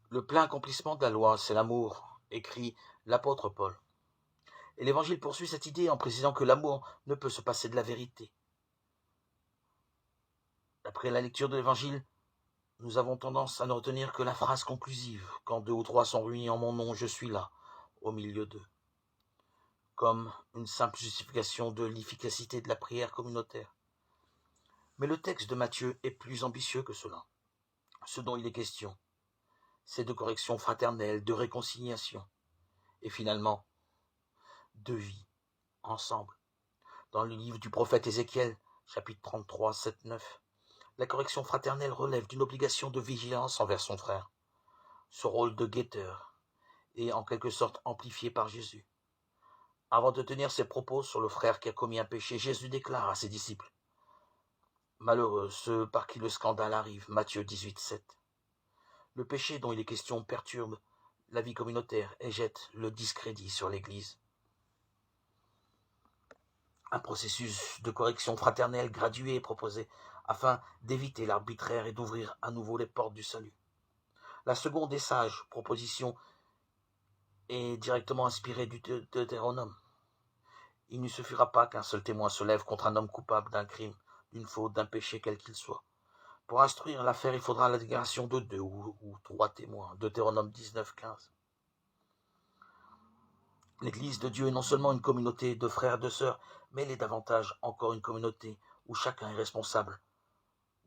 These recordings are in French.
Le plein accomplissement de la loi, c'est l'amour, écrit l'apôtre Paul. Et l'Évangile poursuit cette idée en précisant que l'amour ne peut se passer de la vérité. Après la lecture de l'Évangile, nous avons tendance à ne retenir que la phrase conclusive. Quand 2 ou 3 sont réunis en mon nom, je suis là, au milieu d'eux. Comme une simple justification de l'efficacité de la prière communautaire. Mais le texte de Matthieu est plus ambitieux que cela. Ce dont il est question, c'est de correction fraternelle, de réconciliation, et finalement, de vie, ensemble. Dans le livre du prophète Ézéchiel, chapitre 33, 7, 9, la correction fraternelle relève d'une obligation de vigilance envers son frère. Ce rôle de guetteur est en quelque sorte amplifié par Jésus. Avant de tenir ses propos sur le frère qui a commis un péché, Jésus déclare à ses disciples: malheureux ceux par qui le scandale arrive. Matthieu 18, 7. Le péché dont il est question perturbe la vie communautaire et jette le discrédit sur l'Église. Un processus de correction fraternelle gradué est proposé afin d'éviter l'arbitraire et d'ouvrir à nouveau les portes du salut. La seconde des sages propositions est directement inspirée du Deutéronome. Il ne suffira pas qu'un seul témoin se lève contre un homme coupable d'un crime, d'une faute, d'un péché quel qu'il soit. Pour instruire l'affaire, il faudra la déclaration de 2 ou 3 témoins. Deutéronome 19, 15. L'Église de Dieu est non seulement une communauté de frères et de sœurs, mais elle est davantage encore une communauté où chacun est responsable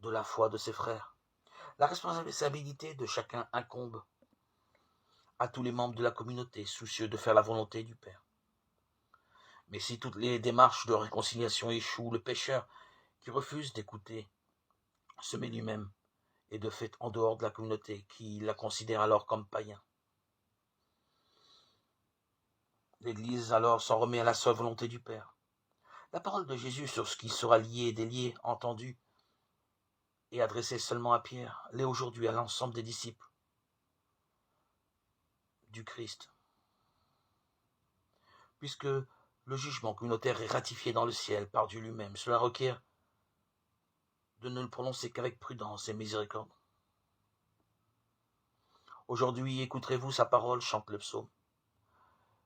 de la foi de ses frères. La responsabilité de chacun incombe à tous les membres de la communauté, soucieux de faire la volonté du Père. Mais si toutes les démarches de réconciliation échouent, le pécheur qui refuse d'écouter se met lui-même et de fait en dehors de la communauté, qui la considère alors comme païen. L'Église alors s'en remet à la seule volonté du Père. La parole de Jésus sur ce qui sera lié et délié, entendu et adressée seulement à Pierre, l'est aujourd'hui à l'ensemble des disciples du Christ. Puisque le jugement communautaire est ratifié dans le ciel par Dieu lui-même, cela requiert de ne le prononcer qu'avec prudence et miséricorde. Aujourd'hui, écouterez-vous sa parole, chante le psaume.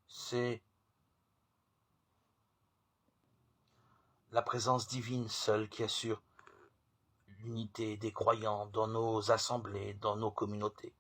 C'est la présence divine seule qui assure l'unité des croyants dans nos assemblées, dans nos communautés.